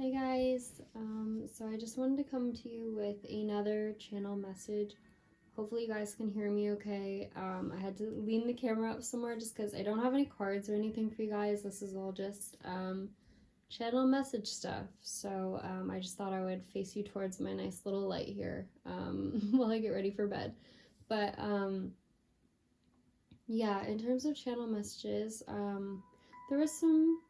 Hi guys, so I just wanted to come to you with another channel message. Hopefully you guys can hear me okay. I had to lean the camera up somewhere just because I don't have any cards or anything for you guys. This is all just channel message stuff. So I just thought I would face you towards my nice little light here while I get ready for bed. But yeah, in terms of channel messages, there was some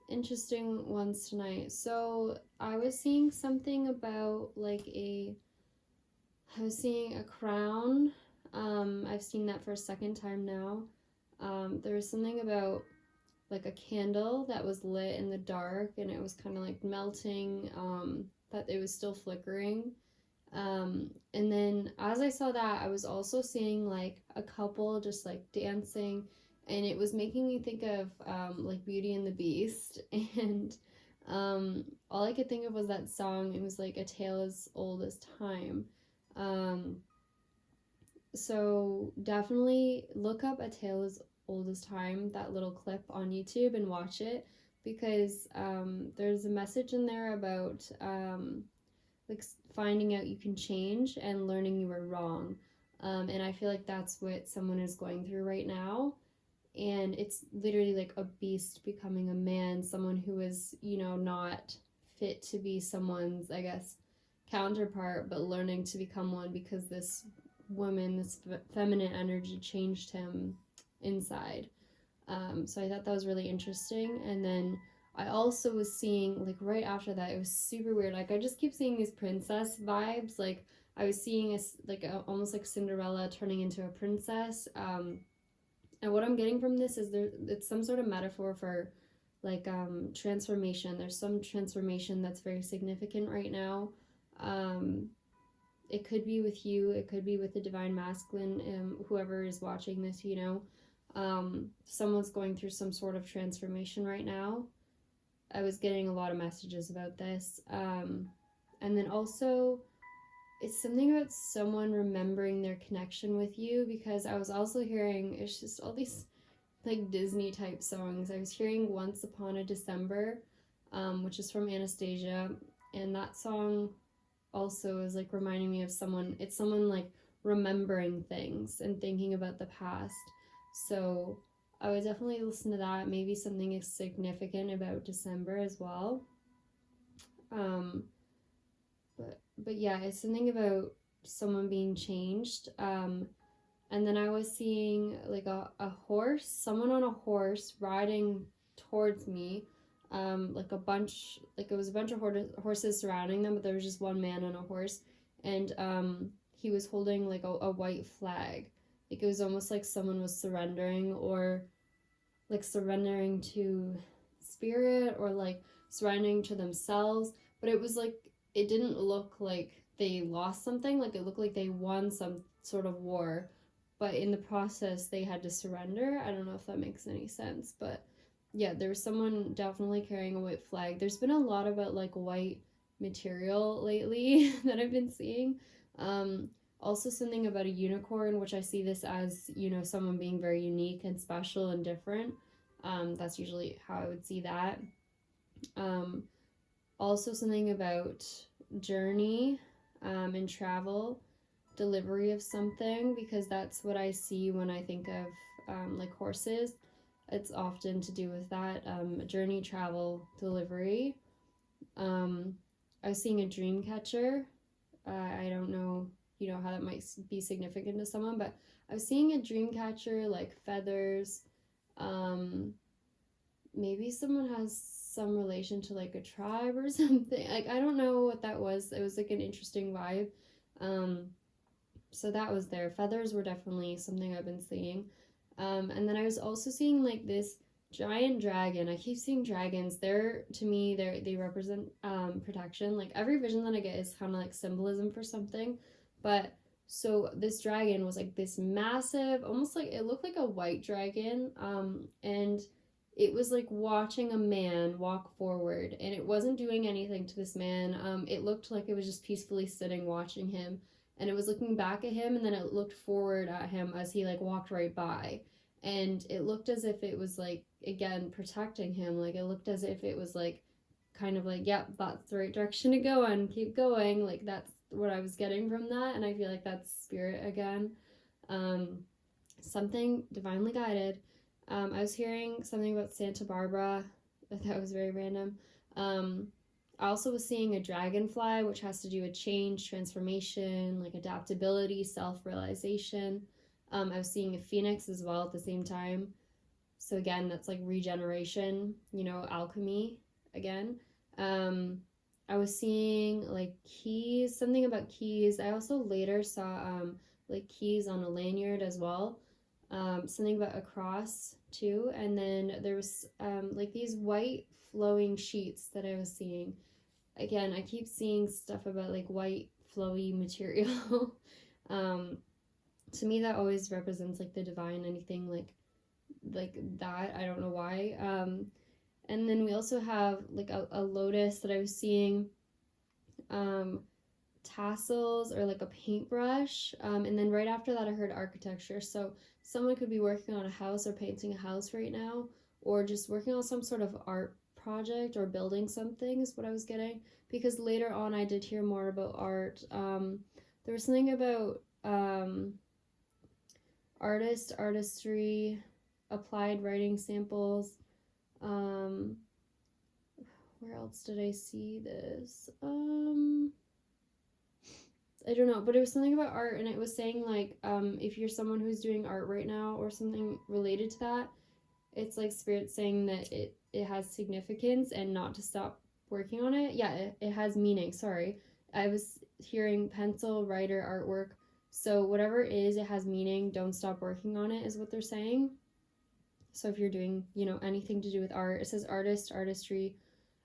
interesting ones tonight. So I was seeing something about I was seeing a crown. I've seen that for a second time now. There was something about like a candle that was lit in the dark and it was kind of like melting, but it was still flickering. And then as I saw that, I was also seeing like a couple just like dancing, and it was making me think of like Beauty and the Beast. And all I could think of was that song. It was like a tale as old as time. Um, so definitely look up a tale as old as time, that little clip on YouTube, and watch it because there's a message in there about like finding out you can change and learning you were wrong. And I feel like that's what someone is going through right now. And it's literally like a beast becoming a man, someone who is, not fit to be someone's, I guess, counterpart, but learning to become one because this woman, this feminine energy changed him inside. So I thought that was really interesting. And then I also was seeing, like, right after that, it was super weird. Like, I just keep seeing these princess vibes. Like, I was seeing almost like Cinderella turning into a princess. And what I'm getting from this is it's some sort of metaphor for like transformation. There's some transformation that's very significant right now. Um, it could be with you, it could be with the divine masculine, whoever is watching this, someone's going through some sort of transformation right now. I was getting a lot of messages about this. And then also, it's something about someone remembering their connection with you, because I was also hearing, it's just all these like Disney type songs. I was hearing Once Upon a December, which is from Anastasia, and that song also is like reminding me of someone. It's someone like remembering things and thinking about the past. So I would definitely listen to that. Maybe something is significant about December as well. Um, but yeah, it's something about someone being changed. And then I was seeing like a horse, someone on a horse riding towards me. Like a bunch, like it was a bunch of horses surrounding them, but there was just one man on a horse, and he was holding like a white flag. Like it was almost like someone was surrendering, or like surrendering to spirit, or like surrendering to themselves. But it was like, it didn't look like they lost something. Like it looked like they won some sort of war, but in the process they had to surrender. I don't know if that makes any sense, but yeah, there was someone definitely carrying a white flag. There's been a lot about like white material lately that I've been seeing. um Also something about a unicorn, which I see this as, someone being very unique and special and different. That's usually how I would see that. um Also something about journey, and travel, delivery of something, because that's what I see when I think of like horses. It's often to do with that, journey, travel, delivery. Um, I was seeing a dream catcher. I don't know, how that might be significant to someone, but I was seeing a dream catcher, like feathers. Um, Maybe someone has some relation to like a tribe or something. Like I don't know what that was. It was like an interesting vibe. Um, so that was there. Feathers were definitely something I've been seeing. And then I was also seeing like this giant dragon. I keep seeing dragons. They're, to me, they represent protection. Like every vision that I get is kind of like symbolism for something. But so this dragon was like this massive, almost like it looked like a white dragon. And it was like watching a man walk forward, and it wasn't doing anything to this man. It looked like it was just peacefully sitting watching him, and it was looking back at him, and then it looked forward at him as he like walked right by, and it looked as if it was like, again, protecting him. Like it looked as if it was like kind of like, yep, that's the right direction to go and keep going. Like that's what I was getting from that, and I feel like that's spirit again. Something divinely guided. I was hearing something about Santa Barbara. That was very random. I also was seeing a dragonfly, which has to do with change, transformation, like adaptability, self-realization. I was seeing a phoenix as well at the same time. So again, that's like regeneration, alchemy again. I was seeing like keys, something about keys. I also later saw like keys on a lanyard as well. Something about a cross too. And then there was like these white flowing sheets that I was seeing. Again, I keep seeing stuff about like white flowy material. To me, that always represents like the divine, anything like that. I don't know why. And then we also have like a lotus that I was seeing, tassels or like a paintbrush. And then right after that, I heard architecture. So someone could be working on a house or painting a house right now, or just working on some sort of art project or building something is what I was getting. Because later on, I did hear more about art. There was something about artistry, applied writing samples. Where else did I see this? I don't know, but it was something about art, and it was saying like, if you're someone who's doing art right now or something related to that, it's like spirit saying that it has significance and not to stop working on it. Yeah, it has meaning. Sorry, I was hearing pencil, writer, artwork. So whatever it is, it has meaning. Don't stop working on it is what they're saying. So if you're doing, anything to do with art, it says artist, artistry.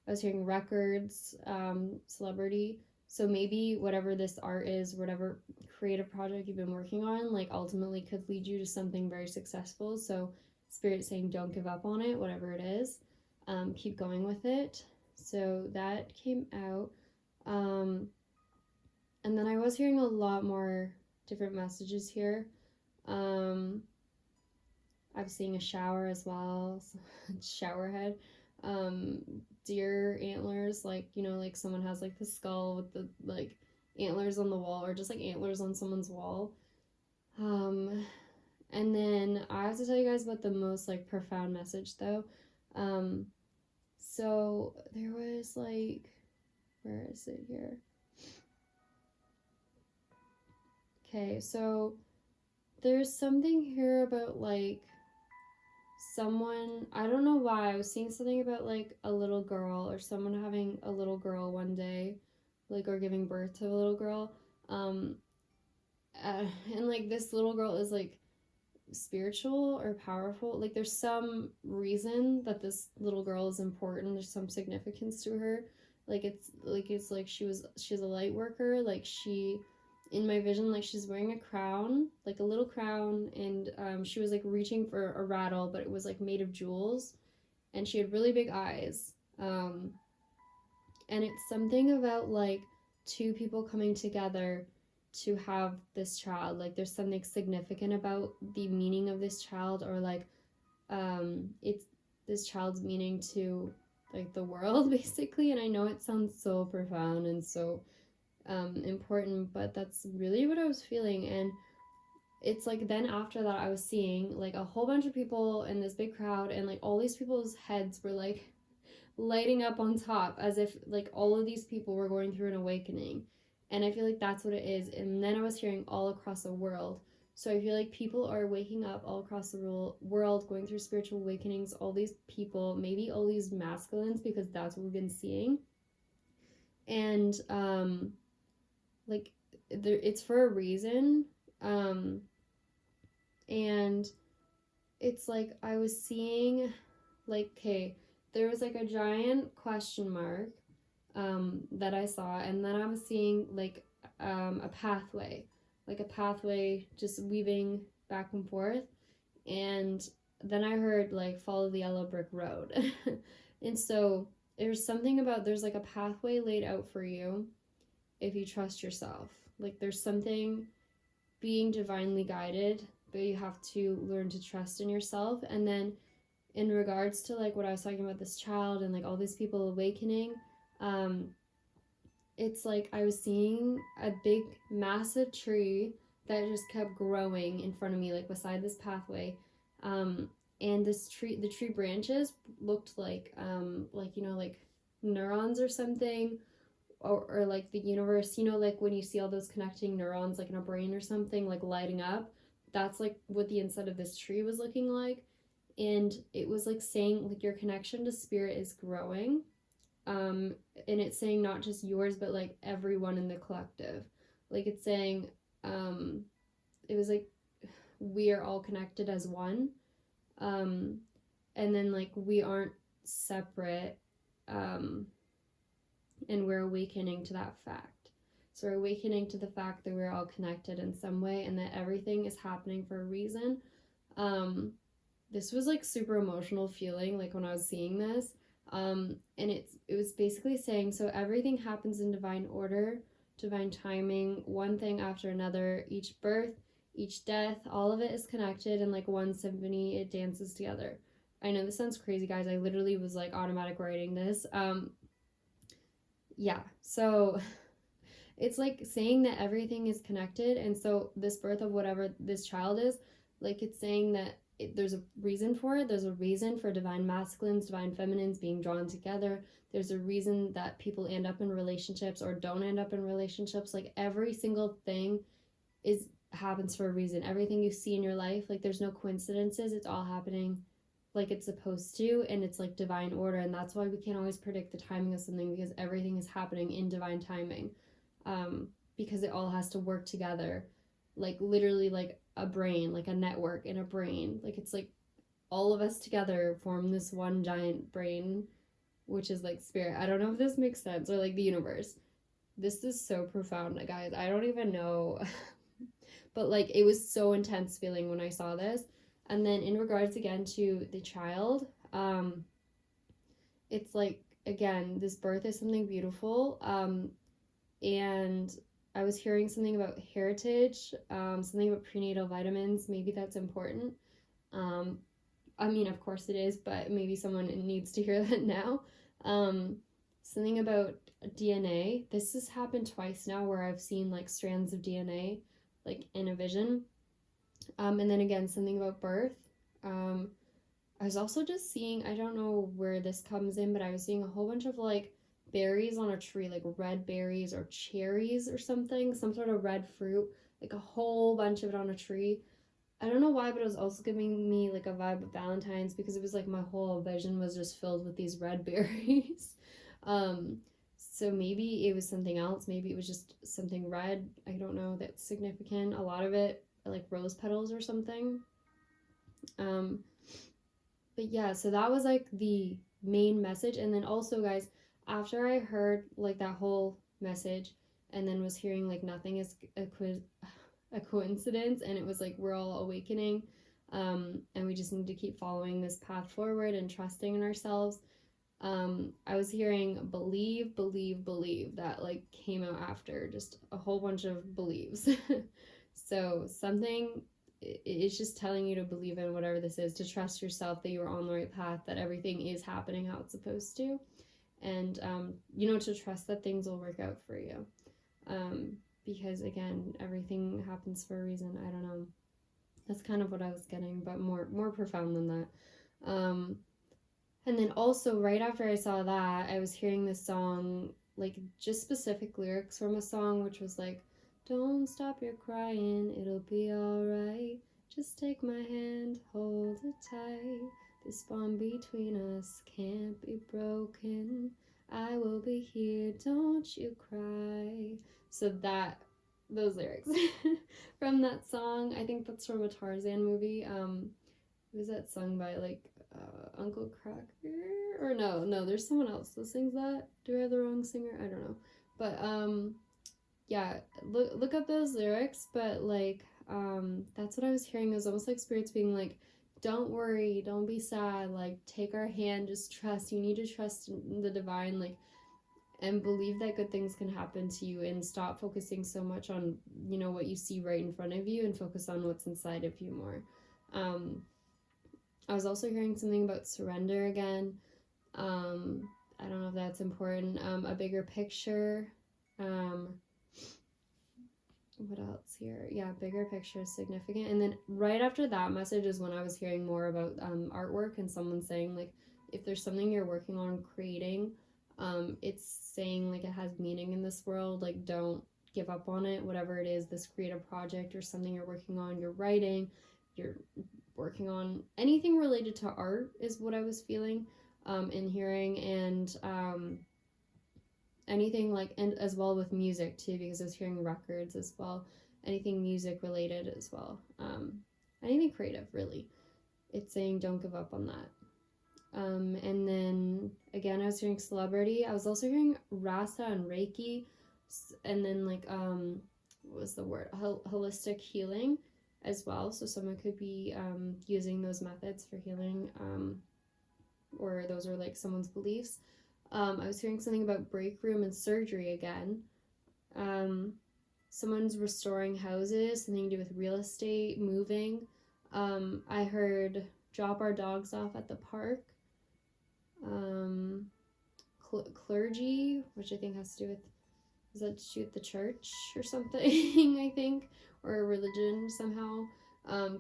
I was hearing records, celebrity. So maybe whatever this art is, whatever creative project you've been working on, like ultimately could lead you to something very successful. So spirit saying don't give up on it, whatever it is. Keep going with it. So that came out. And then I was hearing a lot more different messages here. I'm seeing a shower as well, shower head. Deer antlers, like like someone has like the skull with the like antlers on the wall, or just like antlers on someone's wall. And then I have to tell you guys about the most like profound message though. So there was like, where is it here? Okay, so there's something here about like someone, I don't know why, I was seeing something about like a little girl or someone having a little girl one day, like, or giving birth to a little girl. And like this little girl is like spiritual or powerful. Like there's some reason that this little girl is important. There's some significance to her. Like it's like she's a light worker. Like she, in my vision, like she's wearing a crown, like a little crown, and she was like reaching for a rattle, but it was like made of jewels, and she had really big eyes. And it's something about like two people coming together to have this child. Like there's something significant about the meaning of this child, or like it's this child's meaning to like the world basically. And I know it sounds so profound and so important, but that's really what I was feeling. And it's like then after that I was seeing like a whole bunch of people in this big crowd, and like all these people's heads were like lighting up on top, as if like all of these people were going through an awakening. And I feel like that's what it is. And then I was hearing all across the world. So I feel like people are waking up all across the world, going through spiritual awakenings. All these people, maybe all these masculines, because that's what we've been seeing. And like it's for a reason. And it's like I was seeing like, okay, there was like a giant question mark that I saw, and then I was seeing like a pathway just weaving back and forth. And then I heard like follow the yellow brick road. And so there's something about, there's like a pathway laid out for you if you trust yourself. Like there's something being divinely guided, but you have to learn to trust in yourself. And then in regards to like what I was talking about, this child and like all these people awakening, it's like I was seeing a big massive tree that just kept growing in front of me, like beside this pathway. And this tree, the tree branches looked like, you know, like neurons or something, or like the universe, you know, like when you see all those connecting neurons like in a brain or something like lighting up. That's like what the inside of this tree was looking like. And it was like saying like your connection to spirit is growing. And it's saying not just yours but like everyone in the collective. Like it's saying, it was like we are all connected as one. And then like we aren't separate. And we're awakening to that fact. So we're awakening to the fact that we're all connected in some way and that everything is happening for a reason. This was like super emotional feeling like when I was seeing this. And it was basically saying, so everything happens in divine order, divine timing, one thing after another, each birth, each death, all of it is connected in like one symphony. It dances together. I know this sounds crazy, guys. I literally was like automatic writing this. Yeah, so it's like saying that everything is connected. And so this birth of whatever this child is, like it's saying that there's a reason for it. There's a reason for divine masculines, divine feminines being drawn together. There's a reason that people end up in relationships or don't end up in relationships. Like every single thing happens for a reason. Everything you see in your life, like there's no coincidences. It's all happening like it's supposed to, and it's like divine order. And that's why we can't always predict the timing of something, because everything is happening in divine timing, because it all has to work together, like literally like a brain, like a network in a brain. Like it's like all of us together form this one giant brain, which is like spirit. I don't know if this makes sense, or like the universe. This is so profound, guys. I don't even know. But like it was so intense feeling when I saw this. And then in regards again to the child, it's like, again, this birth is something beautiful. And I was hearing something about heritage, something about prenatal vitamins. Maybe that's important. I mean, of course it is, but maybe someone needs to hear that now. Something about DNA. This has happened twice now where I've seen like strands of DNA like in a vision. And then again, something about birth. I was also just seeing, I don't know where this comes in, but I was seeing a whole bunch of like berries on a tree, like red berries or cherries or something, some sort of red fruit, like a whole bunch of it on a tree. I don't know why, but it was also giving me like a vibe of Valentine's, because it was like my whole vision was just filled with these red berries. So maybe it was something else. Maybe it was just something red. I don't know, that's significant. A lot of it like rose petals or something. But yeah, so that was like the main message. And then also, guys, after I heard like that whole message and then was hearing like nothing is a coincidence, and it was like we're all awakening, and we just need to keep following this path forward and trusting in ourselves. I was hearing believe, believe, believe, that like came out after, just a whole bunch of believes. So something, it's just telling you to believe in whatever this is, to trust yourself that you're on the right path, that everything is happening how it's supposed to, and you know, to trust that things will work out for you, because again, everything happens for a reason. I don't know, that's kind of what I was getting, but more profound than that. And then also right after I saw that, I was hearing this song, like just specific lyrics from a song, which was like, don't stop your crying, it'll be alright. Just take my hand, hold it tight. This bond between us can't be broken. I will be here, don't you cry. So those lyrics from that song, I think that's from a Tarzan movie. Was that sung by like Uncle Cracker? Or no, there's someone else that sings that. Do I have the wrong singer? I don't know. But yeah, look up those lyrics, but like that's what I was hearing. It was almost like spirits being like, don't worry, don't be sad, like take our hand, just trust. You need to trust in the divine, like, and believe that good things can happen to you, and stop focusing so much on, you know, what you see right in front of you, and focus on what's inside of you more. I was also hearing something about surrender again. I don't know if that's important. A bigger picture. Um, what else here? Yeah, bigger picture is significant. And then right after that message is when I was hearing more about artwork and someone saying, like, if there's something you're working on creating, it's saying, like, it has meaning in this world. Like, don't give up on it, whatever it is, this creative project or something you're working on, you're writing, you're working on anything related to art is what I was feeling and hearing. And anything like, and as well with music too, because I was hearing records as well, anything music related as well, anything creative really. It's saying don't give up on that. And then again, I was hearing celebrity. I was also hearing Rasa and Reiki, and then like what was the word, holistic healing as well. So someone could be using those methods for healing, or those are like someone's beliefs. I was hearing something about break room and surgery again. Someone's restoring houses, something to do with real estate, moving. I heard drop our dogs off at the park. Clergy, which I think has to do with, is that to do with the church or something, I think, or a religion somehow.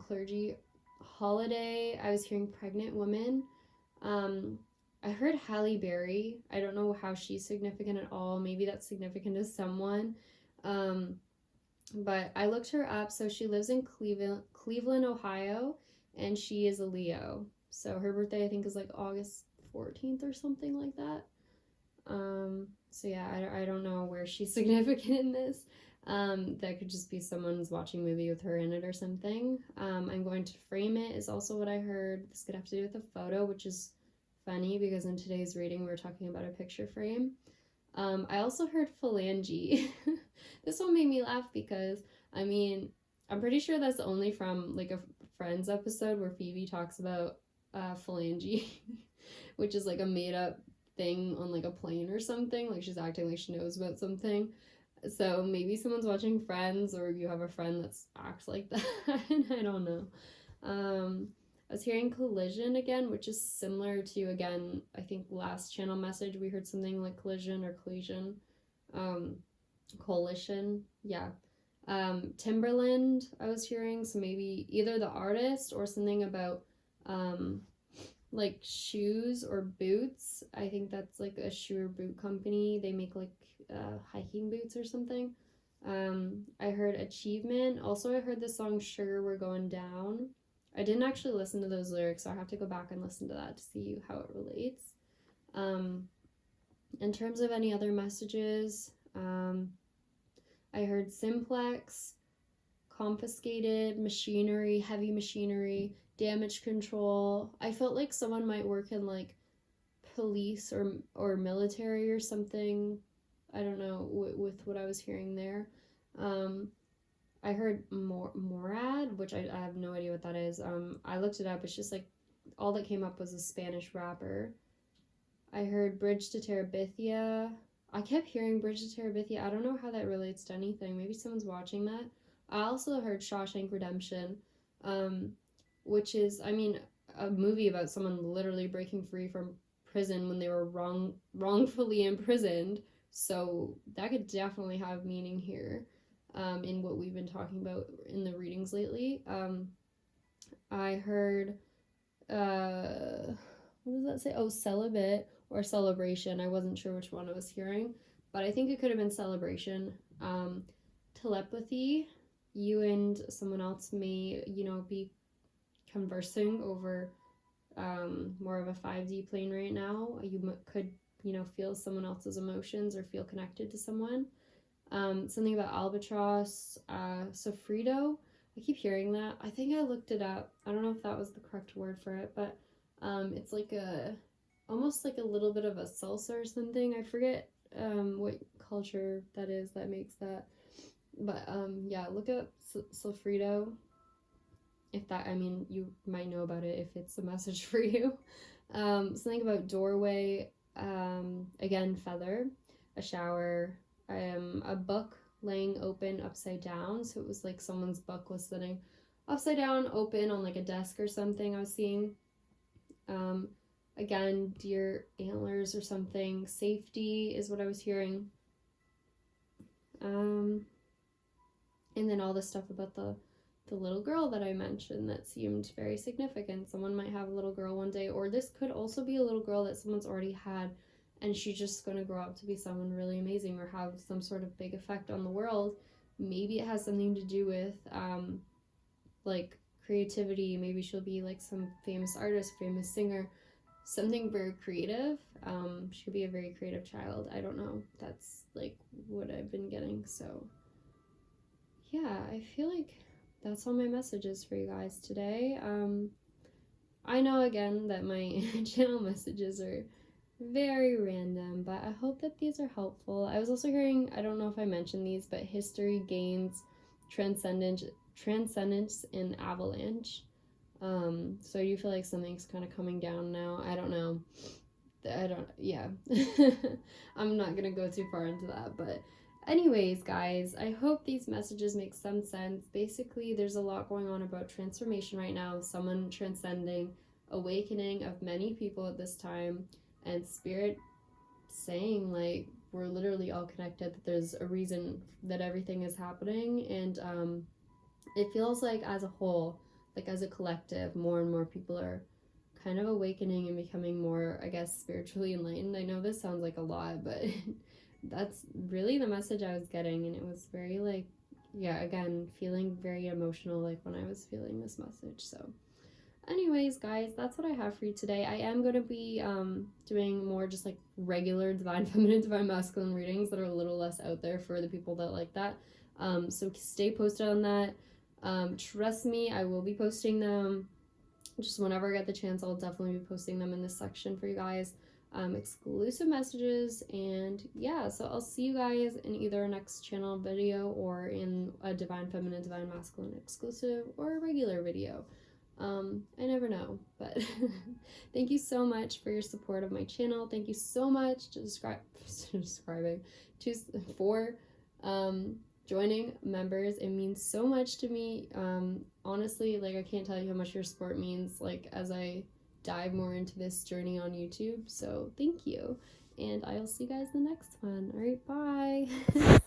Clergy, holiday. I was hearing pregnant woman. I heard Halle Berry. I don't know how she's significant at all. Maybe that's significant to someone. But I looked her up. So she lives in Cleveland, Ohio, and she is a Leo. So her birthday, I think, is like August 14th or something like that. So yeah, I don't know where she's significant in this. That could just be someone's watching a movie with her in it or something. I'm going to frame it is also what I heard. This could have to do with a photo, which is funny because in today's reading we were talking about a picture frame. I also heard phalange. This one made me laugh because, I mean, I'm pretty sure that's only from like a Friends episode where Phoebe talks about phalange, which is like a made up thing on like a plane or something. Like she's acting like she knows about something. So maybe someone's watching Friends or you have a friend that acts like that. I don't know. I was hearing collision again, which is similar to, again, I think last channel message we heard something like collision or collision. Coalition, yeah. Timberland I was hearing, so maybe either the artist or something about like shoes or boots. I think that's like a shoe or boot company. They make like hiking boots or something. I heard achievement. Also I heard the song Sugar We're Going Down. I didn't actually listen to those lyrics, so I have to go back and listen to that to see how it relates. In terms of any other messages, I heard simplex, confiscated, machinery, heavy machinery, damage control. I felt like someone might work in like police or military or something. I don't know with what I was hearing there. I heard Morad, which I have no idea what that is. I looked it up. It's just like all that came up was a Spanish rapper. I heard Bridge to Terabithia. I kept hearing Bridge to Terabithia. I don't know how that relates to anything. Maybe someone's watching that. I also heard Shawshank Redemption, which is, I mean, a movie about someone literally breaking free from prison when they were wrongfully imprisoned. So that could definitely have meaning here. In what we've been talking about in the readings lately. I heard, what does that say? Oh, celibate or celebration. I wasn't sure which one I was hearing, but I think it could have been celebration. Telepathy. You and someone else may, be conversing over more of a 5D plane right now. You could, feel someone else's emotions or feel connected to someone. Something about albatross, sofrito. I keep hearing that. I think I looked it up. I don't know if that was the correct word for it, but it's like almost like a little bit of a salsa or something. I forget what culture that is that makes that. But yeah, look up sofrito. If that, I mean, you might know about it if it's a message for you. Something about doorway. Again, feather, a shower. A book laying open upside down, so it was like someone's book was sitting upside down open on like a desk or something I was seeing. Again, deer antlers or something. Safety is what I was hearing. And then all the stuff about the little girl that I mentioned that seemed very significant. Someone might have a little girl one day, or this could also be a little girl that someone's already had, and she's just going to grow up to be someone really amazing or have some sort of big effect on the world. Maybe it has something to do with like creativity. Maybe she'll be like some famous artist, famous singer, something very creative. She could be a very creative child. I don't know. That's like what I've been getting. So yeah, I feel like that's all my messages for you guys today. I know again that my channel messages are very random, but I hope that these are helpful. I was also hearing, I don't know if I mentioned these, but history gains transcendence in avalanche. So you feel like something's kind of coming down now. I don't know. Yeah. I'm not gonna go too far into that, but anyways, guys, I hope these messages make some sense. Basically, there's a lot going on about transformation right now, someone transcending, awakening of many people at this time, and spirit saying like we're literally all connected, that there's a reason that everything is happening. And it feels like as a whole, like as a collective, more and more people are kind of awakening and becoming more, I guess, spiritually enlightened. I know this sounds like a lot, but that's really the message I was getting. And it was very like, yeah, again, feeling very emotional like when I was feeling this message. So anyways, guys, that's what I have for you today. I am going to be doing more just like regular divine feminine, divine masculine readings that are a little less out there for the people that like that. So stay posted on that. Trust me, I will be posting them just whenever I get the chance. I'll definitely be posting them in this section for you guys. Exclusive messages. And yeah, so I'll see you guys in either a next channel video or in a divine feminine, divine masculine exclusive or a regular video. I never know, but thank you so much for your support of my channel. Thank you so much for joining members. It means so much to me. Honestly, like I can't tell you how much your support means, like as I dive more into this journey on YouTube. So thank you, and I'll see you guys in the next one. All right, bye.